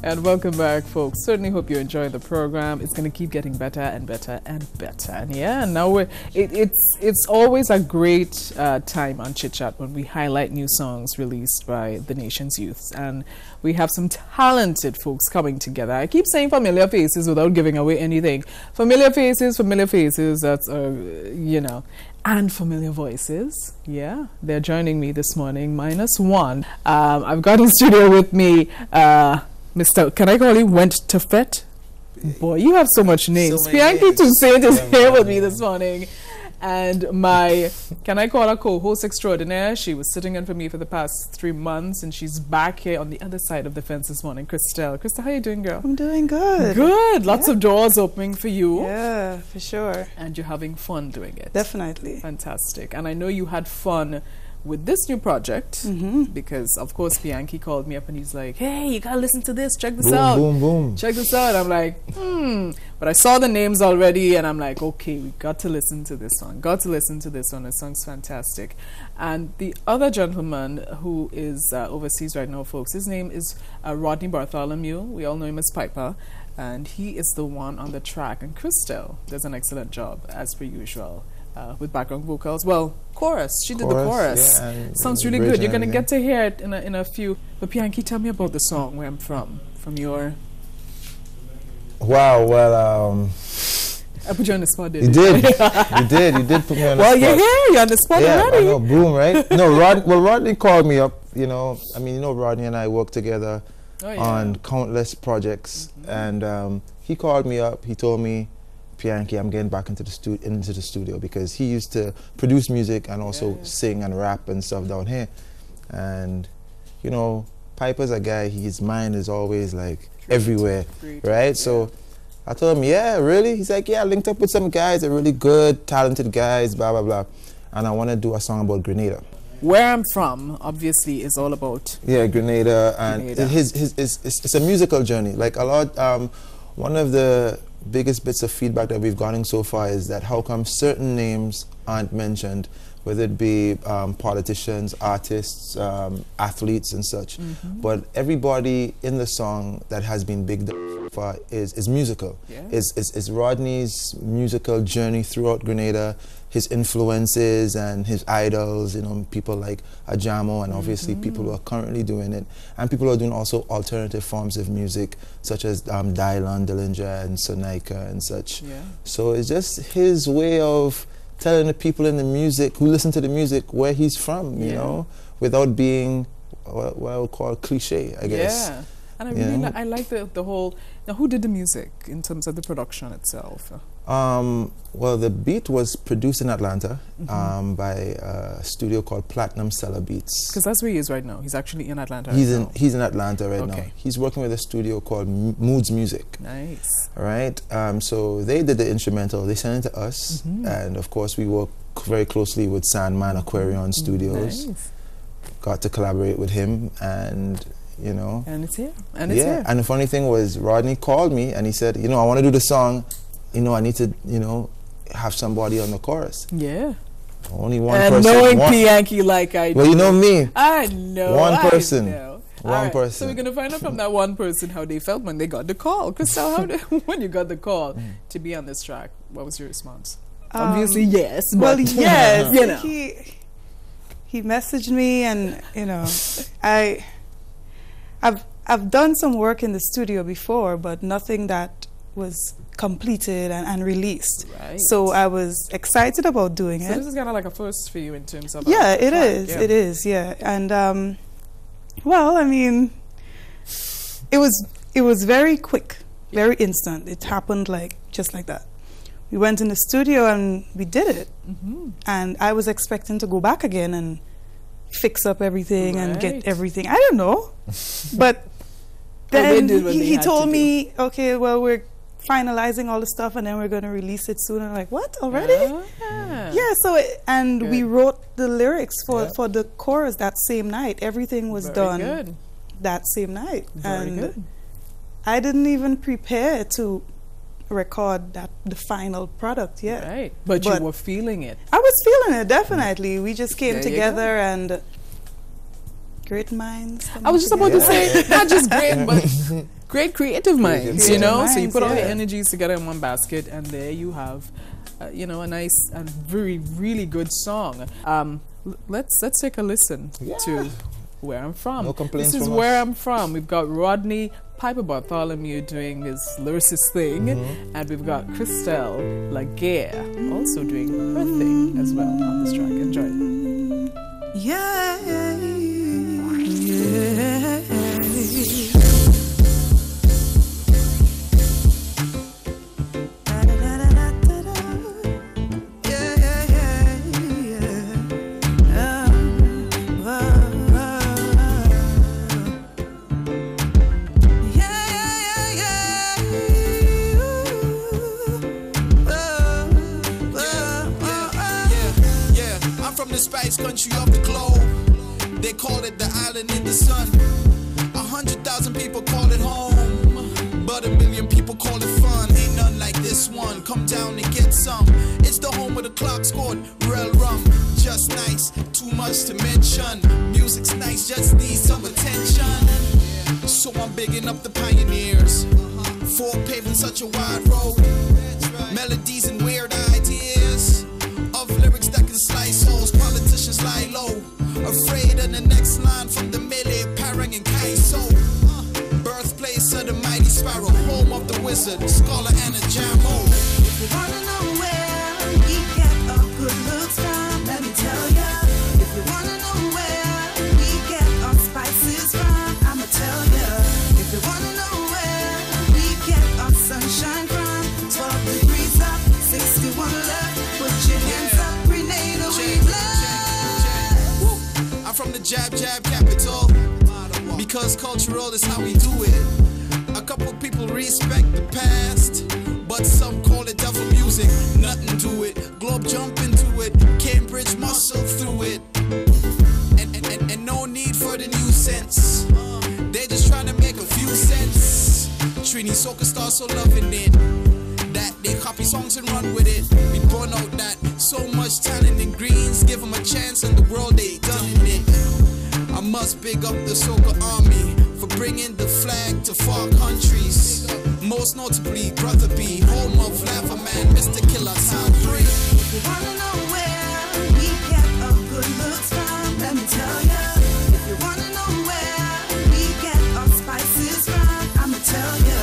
And welcome back, folks. Certainly hope you enjoy the program. It's going to keep getting better and better and better. And yeah, now it's always a great time on Chit Chat when we highlight new songs released by the nation's youth. And we have some talented folks coming together. I keep saying familiar faces without giving away anything. Familiar faces, that's, and familiar voices. Yeah, they're joining me this morning, minus one. I've got in studio with me Mr. Can I call you Went to Fet? Boy, you have so much names. Piankhi Toussaint is here with me this morning. And my, can I call her co-host extraordinaire? She was sitting in for me for the past 3 months, and she's back here on the other side of the fence this morning. Christel. Christel, how you doing, girl? I'm doing good. Good. Lots of doors opening for you. Yeah, for sure. And you're having fun doing it. Definitely. Fantastic. And I know you had fun with this new project, because of course Piankhi called me up and he's like, hey, you gotta listen to this, check this out. Boom, boom. Check this out. I'm like, But I saw the names already and I'm like, okay, we got to listen to this one. The song's fantastic. And the other gentleman who is overseas right now, folks, his name is Rodney Bartholomew. We all know him as Piper. And he is the one on the track. And Christel does an excellent job, as per usual. With background vocals. Well, chorus. She did the chorus. Yeah, sounds really good. You're going to get to hear it in a few. But Piankhi, tell me about the song, where I'm from your... Wow, well, I put you on the spot, didn't you? You did put me on the spot. Well, you're here. You're on the spot already. I know, boom, right? No, Rodney called me up, Rodney and I worked together on countless projects. And he called me up. He told me, Piankhi, I'm getting back into the studio because he used to produce music and also sing and rap and stuff down here. And Piper's a guy, his mind is always like everywhere, right? Yeah. So I told him, yeah, really? He's like, yeah, I linked up with some guys, they're really good, talented guys, blah, blah, blah. And I want to do a song about Grenada. Where I'm from, obviously, is all about... Yeah, Grenada. And it's a musical journey. Like a lot, one of the biggest bits of feedback that we've gotten so far is that how come certain names aren't mentioned, whether it be politicians, artists, athletes and such. But everybody in the song that has been big so far is musical. Yeah. Is Rodney's musical journey throughout Grenada, his influences and his idols, people like Ajamo and obviously people who are currently doing it. And people who are doing also alternative forms of music such as Dylan, Dillinger and Sonaika and such. Yeah. So it's just his way of telling the people in the music, who listen to the music, where he's from, you know, without being what I would call cliche, I guess. Yeah, and I really I like the whole, now who did the music in terms of the production itself? Well, the beat was produced in Atlanta by a studio called Platinum Cellar Beats. Because that's where he is right now. He's actually in Atlanta He's in Atlanta right now. He's working with a studio called Moods Music. Nice. All right. So they did the instrumental. They sent it to us. And, of course, we work very closely with Sandman Aquarion Studios. Nice. Got to collaborate with him and... And it's here. And it's here. And the funny thing was, Rodney called me and he said, I want to do the song. I need to, have somebody on the chorus. Yeah. Only one person. And knowing Piankhi like I do. Well, you know me. I know. One person. One person. So we're going to find out from that one person how they felt when they got the call. Christel, when you got the call to be on this track, what was your response? Obviously, yes. Well, yes. He messaged me and, I've done some work in the studio before, but nothing that was completed and released. Right. So I was excited about doing it. So this is kind of like a first for you in terms of... Yeah, it is. Yeah. It is, yeah. And, well, I mean, it was very quick, very instant. It happened just like that. We went in the studio and we did it. And I was expecting to go back again and fix up everything and get everything. I don't know. But then he told me, okay, well, we're finalizing all the stuff and then we're going to release it soon. I'm like, what, already? Yeah, so, we wrote the lyrics for the chorus that same night. Everything was done that same night. Very good. I didn't even prepare to record the final product yet. Right, but you were feeling it. I was feeling it, definitely. We just came together and great minds. I was just about to say, not just great, but great creative minds, you know? So you put all the energies together in one basket, and there you have, you know, a nice and really good song. Let's take a listen to Where I'm From. No complaints. This is Where I'm From. We've got Rodney Piper Bartholomew doing his lyricist thing, and we've got Christel La Guerre also doing her thing as well on this track. Enjoy. Yeah. Spice country of the globe, they call it the island in the sun. 100,000 people call it home, but 1 million people call it fun. Ain't none like this one, come down and get some. It's the home where the clock scored real rum, just nice, too much to mention. Music's nice, just needs some attention. So I'm bigging up the pioneers for paving such a wide road. Melodies and weird ideas of lyrics that can slice holes. Politicians lie low, afraid of the next line from the melee, Parang and Kaiso. Birthplace of the mighty sparrow, home of the wizard, scholar and a jammo. If you wanna know where we get our good looks from, let me tell ya. If you wanna know where we get our spices from, I'ma tell ya. If you wanna know where we get our sunshine from, 12 degrees up, 61 left, put your hands up, Grenada, we love. I'm from the jab capital, because cultural is how we do it. A couple people respect the past, but some call it devil music. Nothing to it, globe jump into it, Cambridge muscle through it. And no need for the new sense, they just trying to make a few cents. Trini Soca stars so loving it that they copy songs and run with it. We burn out that so much talent in greens, give them a chance in the world they done it. I must big up the Soca army for bringing the flag to far countries. Most notably, Brother B, home of Lava Man, Mr. Killer, sound free. If you wanna know where we get our good looks from, let me tell ya. If you wanna know where we get our spices from, I'ma tell ya.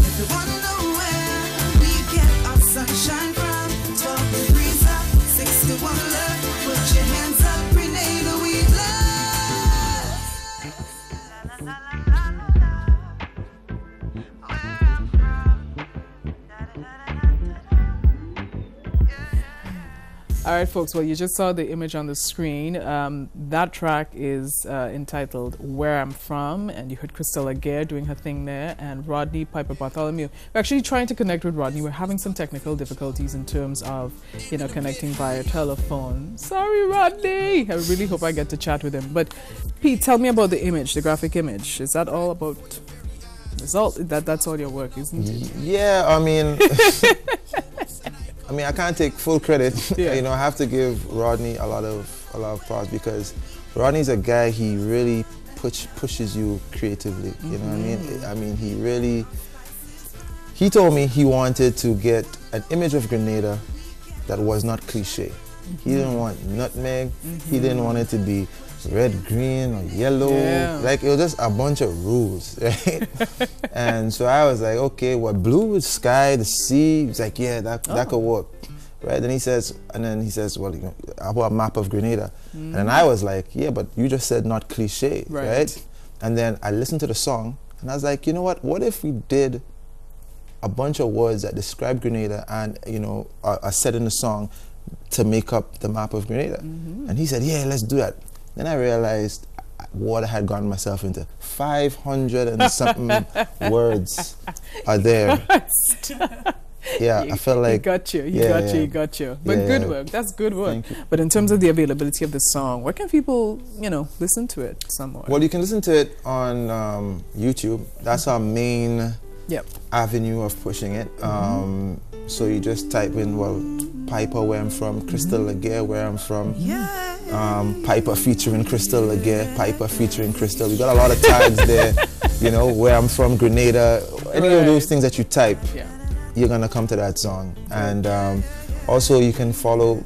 If you wanna know where we get our sunshine from, 12 degrees up, 61 left, put your hands up, Grenada, we love. All right, folks. Well, you just saw the image on the screen. That track is entitled Where I'm From, and you heard Christel La Guerre doing her thing there, and Rodney Piper Bartholomew. We're actually trying to connect with Rodney. We're having some technical difficulties in terms of, you know, connecting via telephone. Sorry, Rodney. I really hope I get to chat with him. But Pete, tell me about the image, the graphic image. Is that all about? That's all your work, isn't it? Yeah, I mean. I can't take full credit. Yeah. You know, I have to give Rodney a lot of props, because Rodney's a guy, he really pushes you creatively. You know what I mean? I mean, he told me he wanted to get an image of Grenada that was not cliche. He didn't want nutmeg. He didn't want it to be red, green, or yellow. Yeah. Like, it was just a bunch of rules, right? And so I was like, okay, what, blue is sky, the sea? He's like, yeah, that could work, right? Then he says, well, you know, about a map of Grenada. And then I was like, yeah, but you just said not cliche, right? And then I listened to the song, and I was like, you know what if we did a bunch of words that describe Grenada and, you know, are said in the song to make up the map of Grenada? And he said, yeah, let's do that. Then I realized what I had gotten myself into. 500 and something words are there. Yeah, I felt like... You got you. But good work. That's good work. Thank you. But in terms of the availability of the song, where can people, you know, listen to it somewhere? Well, you can listen to it on YouTube. That's our main avenue of pushing it. So you just type in, well, Piper, where I'm from, Christel La Guerre, where I'm from. Piper featuring Christel La Guerre, Piper featuring Christel. We got a lot of tags there, you know, where I'm from, Grenada, any of those things that you type, you're gonna come to that song. And also you can follow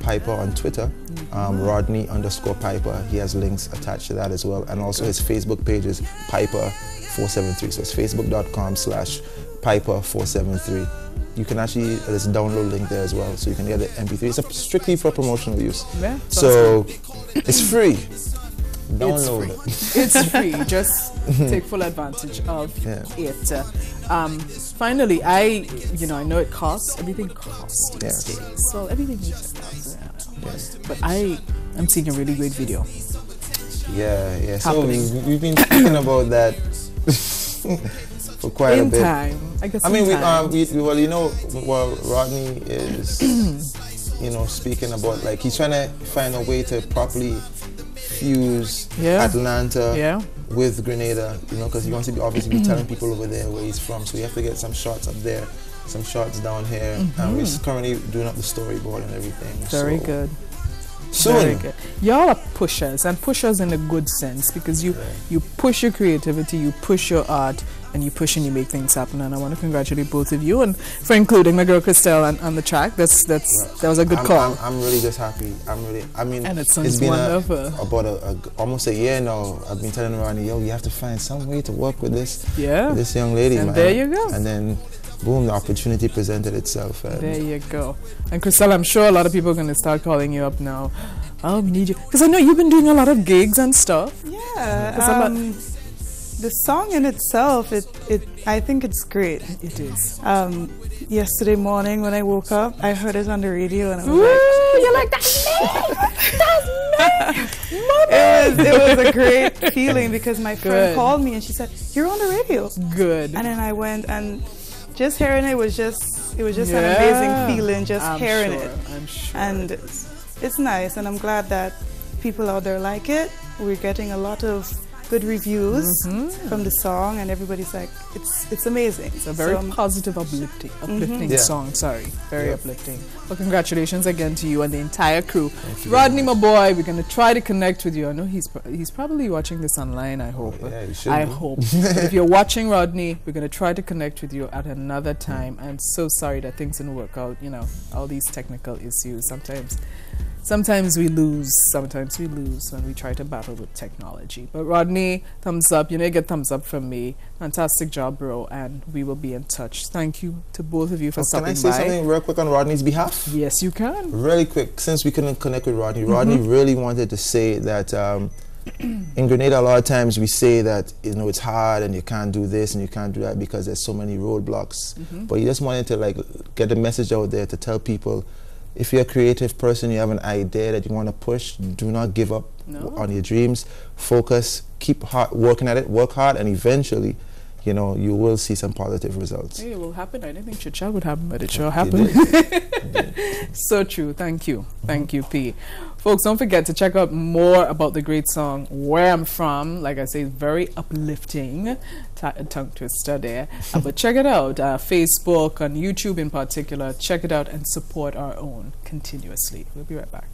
Piper on Twitter, Rodney_Piper. He has links attached to that as well. And also his Facebook page is Piper473. So it's facebook.com/Piper473. You can actually, there's a download link there as well, so you can get the MP3. It's strictly for promotional use. Yeah, so it's free. Download it. It's free. Just take full advantage of it. Finally, I know it costs. Everything costs these days. So everything needs to cost. But I'm seeing a really great video. Yeah. So we've been speaking about that for quite a bit. I guess. I mean, Rodney is, speaking about, like, he's trying to find a way to properly fuse Atlanta with Grenada, because he wants to obviously be telling people over there where he's from. So we have to get some shots up there, some shots down here, and we're currently doing up the storyboard and everything. Very good. Soon. Very good. Y'all are pushers, and pushers in a good sense, because you push your creativity, you push your art, and you push and you make things happen. And I want to congratulate both of you, and for including my girl Christel on the track. That was a good call. I'm really just happy. And it sounds it's been wonderful. about almost a year now. I've been telling Ronnie, you have to find some way to work with this young lady, and man. there you go. And then boom, the opportunity presented itself. There you go. And Christel, I'm sure a lot of people are going to start calling you up now. Oh, we need you. Because I know you've been doing a lot of gigs and stuff. Yeah. The song in itself, I think it's great. It is. Yesterday morning when I woke up, I heard it on the radio and I was you're like, that's me! It was a great feeling, because my friend called me and she said, you're on the radio. Good. And then I went, and just hearing it was just an amazing feeling, hearing it. I'm sure. And it's nice, and I'm glad that people out there like it. We're getting a lot of good reviews from the song, and everybody's like, it's amazing. It's a very positive, uplifting song. Very uplifting. Well, congratulations again to you and the entire crew. Rodney, my boy, we're going to try to connect with you. I know he's probably watching this online, I hope. Yeah, he should. I hope. But if you're watching, Rodney, we're going to try to connect with you at another time. I'm so sorry that things didn't work out, all these technical issues. Sometimes we lose when we try to battle with technology. But Rodney, thumbs up. You get thumbs up from me. Fantastic job, bro. And we will be in touch. Thank you to both of you for stopping by. Can I say something real quick on Rodney's behalf? Yes, you can. Really quick, since we couldn't connect with Rodney, Rodney really wanted to say that in Grenada, a lot of times we say that it's hard and you can't do this and you can't do that because there's so many roadblocks. But he just wanted to get the message out there to tell people, if you're a creative person, you have an idea that you want to push, do not give up on your dreams. Focus, keep working at it, work hard, and eventually, you will see some positive results. Hey, it will happen. I didn't think Chit Chat would happen, but it sure happened. So true. Thank you. Thank you, P. Folks, don't forget to check out more about the great song Where I'm From. Like I say, very uplifting. Tongue twister there. But check it out. Facebook, on YouTube in particular. Check it out and support our own continuously. We'll be right back.